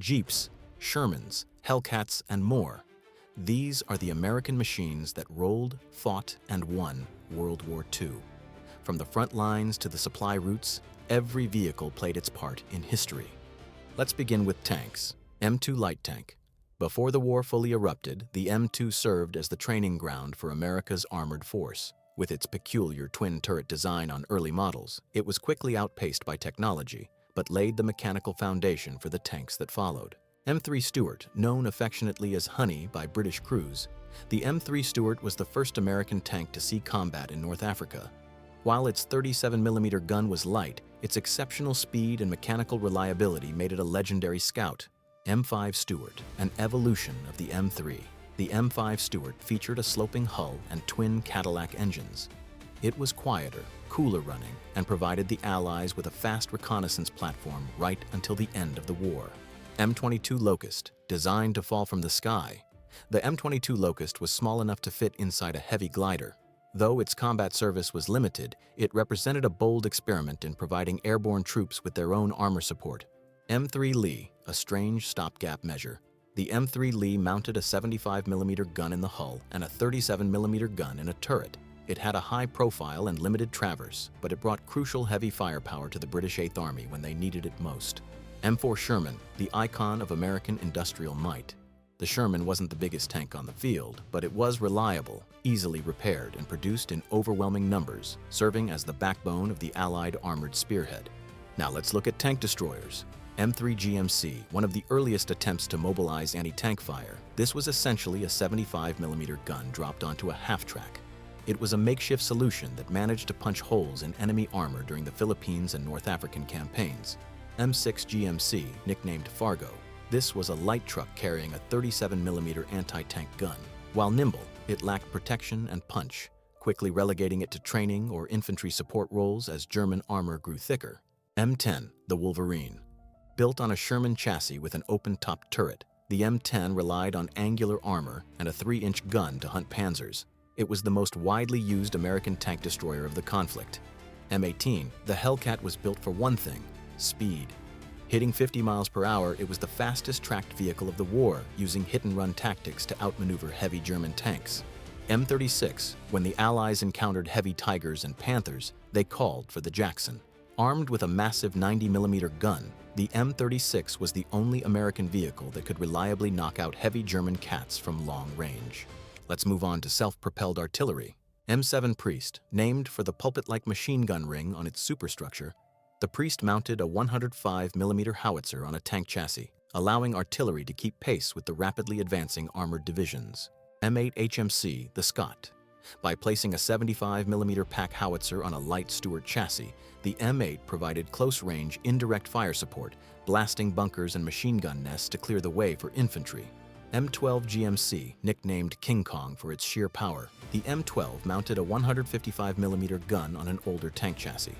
Jeeps, Shermans, Hellcats, and more. These are the American machines that rolled, fought, and won World War II. From the front lines to the supply routes, every vehicle played its part in history. Let's begin with tanks. M2 light tank. Before the war fully erupted, the M2 served as the training ground for America's armored force. With its peculiar twin-turret design on early models, it was quickly outpaced by technology, but laid the mechanical foundation for the tanks that followed. M3 Stuart, known affectionately as Honey by British crews, the M3 Stuart was the first American tank to see combat in North Africa. While its 37mm gun was light, its exceptional speed and mechanical reliability made it a legendary scout. M5 Stuart, an evolution of the M3. The M5 Stuart featured a sloping hull and twin Cadillac engines. It was quieter, cooler running, and provided the Allies with a fast reconnaissance platform right until the end of the war. M22 Locust, designed to fall from the sky. The M22 Locust was small enough to fit inside a heavy glider. Though its combat service was limited, it represented a bold experiment in providing airborne troops with their own armor support. M3 Lee, a strange stopgap measure. The M3 Lee mounted a 75mm gun in the hull and a 37mm gun in a turret. It had a high profile and limited traverse, but it brought crucial heavy firepower to the British 8th Army when they needed it most. M4 Sherman, the icon of American industrial might. The Sherman wasn't the biggest tank on the field, but it was reliable, easily repaired, and produced in overwhelming numbers, serving as the backbone of the Allied armored spearhead. Now let's look at tank destroyers. M3 GMC, one of the earliest attempts to mobilize anti-tank fire. This was essentially a 75mm gun dropped onto a half-track. It was a makeshift solution that managed to punch holes in enemy armor during the Philippines and North African campaigns. M6 GMC, nicknamed Fargo. This was a light truck carrying a 37mm anti-tank gun. While nimble, it lacked protection and punch, quickly relegating it to training or infantry support roles as German armor grew thicker. M10, the Wolverine. Built on a Sherman chassis with an open-top turret, the M10 relied on angular armor and a 3-inch gun to hunt panzers. It was the most widely used American tank destroyer of the conflict. M18, the Hellcat, was built for one thing: speed. Hitting 50 miles per hour, it was the fastest tracked vehicle of the war, using hit-and-run tactics to outmaneuver heavy German tanks. M36, when the Allies encountered heavy Tigers and Panthers, they called for the Jackson. Armed with a massive 90mm gun, the M36 was the only American vehicle that could reliably knock out heavy German Cats from long range. Let's move on to self-propelled artillery. M7 Priest, named for the pulpit-like machine gun ring on its superstructure. The Priest mounted a 105mm howitzer on a tank chassis, allowing artillery to keep pace with the rapidly advancing armored divisions. M8 HMC, the Scot. By placing a 75mm pack howitzer on a light Stuart chassis, the M8 provided close-range, indirect fire support, blasting bunkers and machine gun nests to clear the way for infantry. M12 GMC, nicknamed King Kong for its sheer power, the M12 mounted a 155mm gun on an older tank chassis.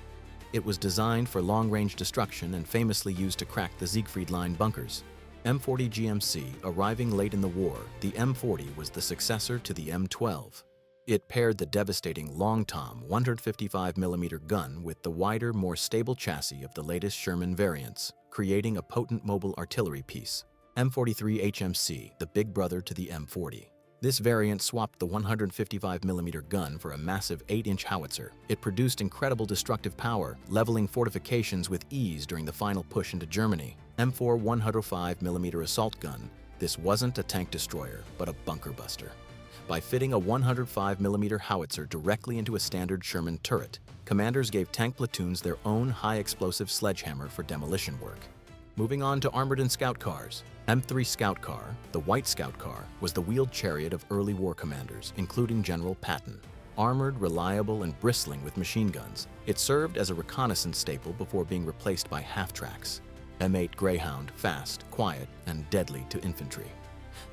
It was designed for long-range destruction and famously used to crack the Siegfried Line bunkers. M40 GMC, arriving late in the war, the M40 was the successor to the M12. It paired the devastating Long Tom 155mm gun with the wider, more stable chassis of the latest Sherman variants, creating a potent mobile artillery piece. M43 HMC, the big brother to the M40. This variant swapped the 155mm gun for a massive 8-inch howitzer. It produced incredible destructive power, leveling fortifications with ease during the final push into Germany. M4 105mm assault gun. This wasn't a tank destroyer, but a bunker buster. By fitting a 105mm howitzer directly into a standard Sherman turret, commanders gave tank platoons their own high-explosive sledgehammer for demolition work. Moving on to armored and scout cars. M3 Scout Car, the White Scout Car, was the wheeled chariot of early war commanders, including General Patton. Armored, reliable, and bristling with machine guns, it served as a reconnaissance staple before being replaced by half-tracks. M8 Greyhound, fast, quiet, and deadly to infantry.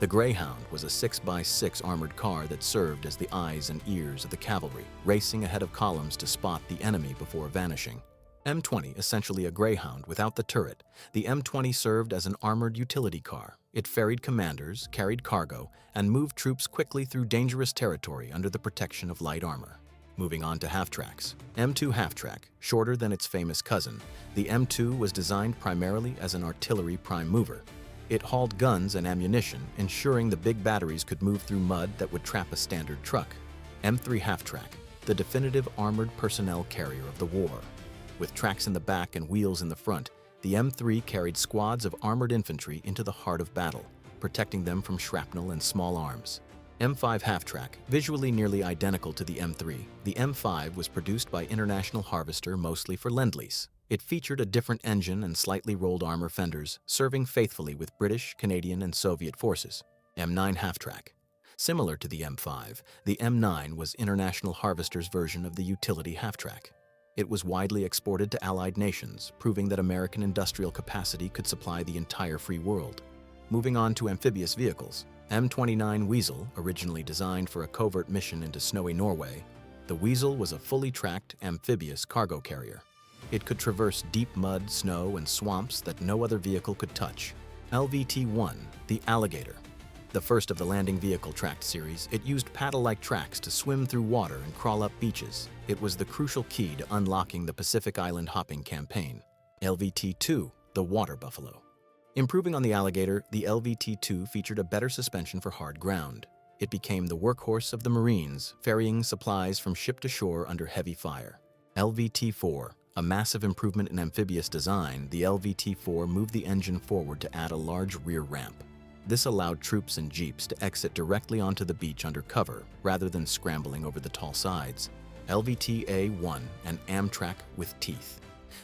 The Greyhound was a 6x6 armored car that served as the eyes and ears of the cavalry, racing ahead of columns to spot the enemy before vanishing. M20, essentially a Greyhound without the turret, the M20 served as an armored utility car. It ferried commanders, carried cargo, and moved troops quickly through dangerous territory under the protection of light armor. Moving on to half-tracks. M2 half-track, shorter than its famous cousin, the M2 was designed primarily as an artillery prime mover. It hauled guns and ammunition, ensuring the big batteries could move through mud that would trap a standard truck. M3 Halftrack, the definitive armored personnel carrier of the war. With tracks in the back and wheels in the front, the M3 carried squads of armored infantry into the heart of battle, protecting them from shrapnel and small arms. M5 Halftrack, visually nearly identical to the M3, the M5 was produced by International Harvester mostly for Lend-Lease. It featured a different engine and slightly rolled armor fenders, serving faithfully with British, Canadian, and Soviet forces. M9 Halftrack. Similar to the M5, the M9 was International Harvester's version of the utility Halftrack. It was widely exported to Allied nations, proving that American industrial capacity could supply the entire free world. Moving on to amphibious vehicles. M29 Weasel, originally designed for a covert mission into snowy Norway, the Weasel was a fully tracked amphibious cargo carrier. It could traverse deep mud, snow, and swamps that no other vehicle could touch. LVT-1, the Alligator. The first of the landing vehicle tracked series, it used paddle-like tracks to swim through water and crawl up beaches. It was the crucial key to unlocking the Pacific Island hopping campaign. LVT-2, the Water Buffalo. Improving on the Alligator, the LVT-2 featured a better suspension for hard ground. It became the workhorse of the Marines, ferrying supplies from ship to shore under heavy fire. LVT-4, a massive improvement in amphibious design, the LVT-4 moved the engine forward to add a large rear ramp. This allowed troops and jeeps to exit directly onto the beach under cover, rather than scrambling over the tall sides. LVT-A1, an Amtrak with teeth.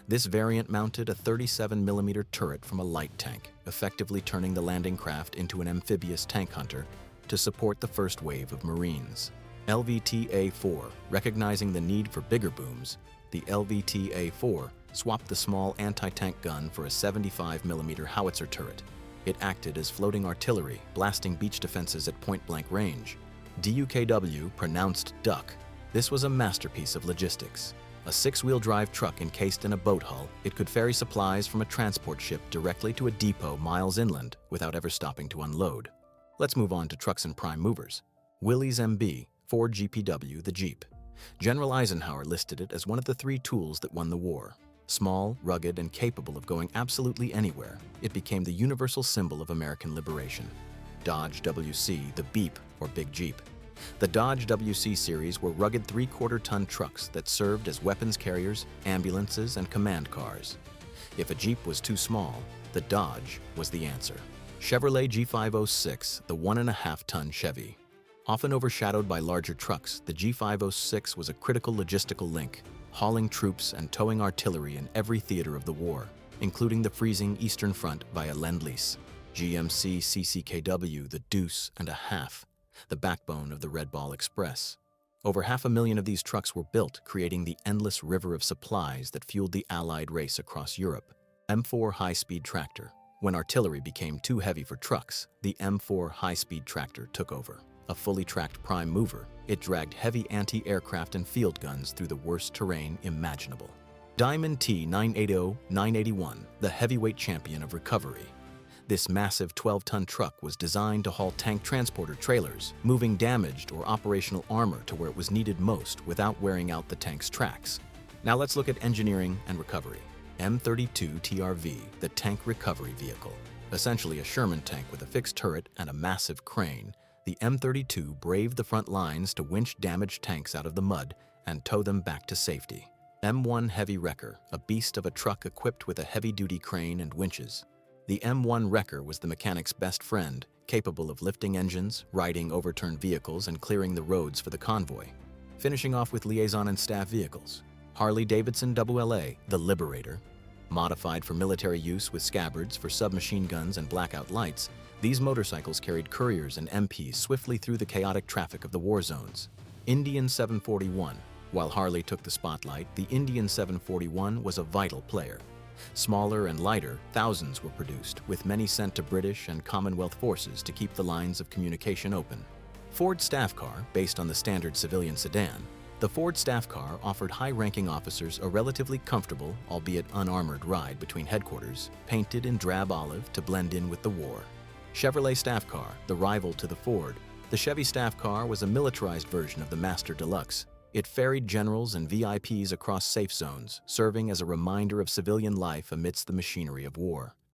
This variant mounted a 37mm turret from a light tank, effectively turning the landing craft into an amphibious tank hunter to support the first wave of Marines. LVT-A4, recognizing the need for bigger booms, the LVT-A4 swapped the small anti-tank gun for a 75mm howitzer turret. It acted as floating artillery, blasting beach defenses at point-blank range. DUKW, pronounced duck. This was a masterpiece of logistics. A six-wheel drive truck encased in a boat hull, it could ferry supplies from a transport ship directly to a depot miles inland without ever stopping to unload. Let's move on to trucks and prime movers. Willys MB, Ford GPW, the Jeep. General Eisenhower listed it as one of the three tools that won the war. Small, rugged, and capable of going absolutely anywhere, it became the universal symbol of American liberation. Dodge WC, the Beep, or Big Jeep. The Dodge WC series were rugged 3/4-ton trucks that served as weapons carriers, ambulances, and command cars. If a Jeep was too small, the Dodge was the answer. Chevrolet G506, the 1.5-ton Chevy. Often overshadowed by larger trucks, the G506 was a critical logistical link, hauling troops and towing artillery in every theater of the war, including the freezing Eastern Front via Lend-Lease. GMC CCKW, the Deuce and a Half, the backbone of the Red Ball Express. Over 500,000 of these trucks were built, creating the endless river of supplies that fueled the Allied race across Europe. M4 high-speed tractor. When artillery became too heavy for trucks, the M4 high-speed tractor took over. A fully tracked prime mover, it dragged heavy anti-aircraft and field guns through the worst terrain imaginable. Diamond T980-981, the heavyweight champion of recovery. This massive 12-ton truck was designed to haul tank transporter trailers, moving damaged or operational armor to where it was needed most without wearing out the tank's tracks. Now let's look at engineering and recovery. M32 TRV, the tank recovery vehicle. Essentially a Sherman tank with a fixed turret and a massive crane, the M32 braved the front lines to winch damaged tanks out of the mud and tow them back to safety. M1 Heavy Wrecker, a beast of a truck equipped with a heavy-duty crane and winches. The M1 Wrecker was the mechanic's best friend, capable of lifting engines, righting overturned vehicles, and clearing the roads for the convoy. Finishing off with liaison and staff vehicles. Harley-Davidson WLA, the Liberator. Modified for military use with scabbards for submachine guns and blackout lights, these motorcycles carried couriers and MPs swiftly through the chaotic traffic of the war zones. Indian 741. While Harley took the spotlight, the Indian 741 was a vital player. Smaller and lighter, thousands were produced, with many sent to British and Commonwealth forces to keep the lines of communication open. Ford Staff Car, based on the standard civilian sedan, the Ford Staff Car offered high-ranking officers a relatively comfortable, albeit unarmored ride between headquarters, painted in drab olive to blend in with the war. Chevrolet Staff Car, the rival to the Ford, the Chevy Staff Car was a militarized version of the Master Deluxe. It ferried generals and VIPs across safe zones, serving as a reminder of civilian life amidst the machinery of war.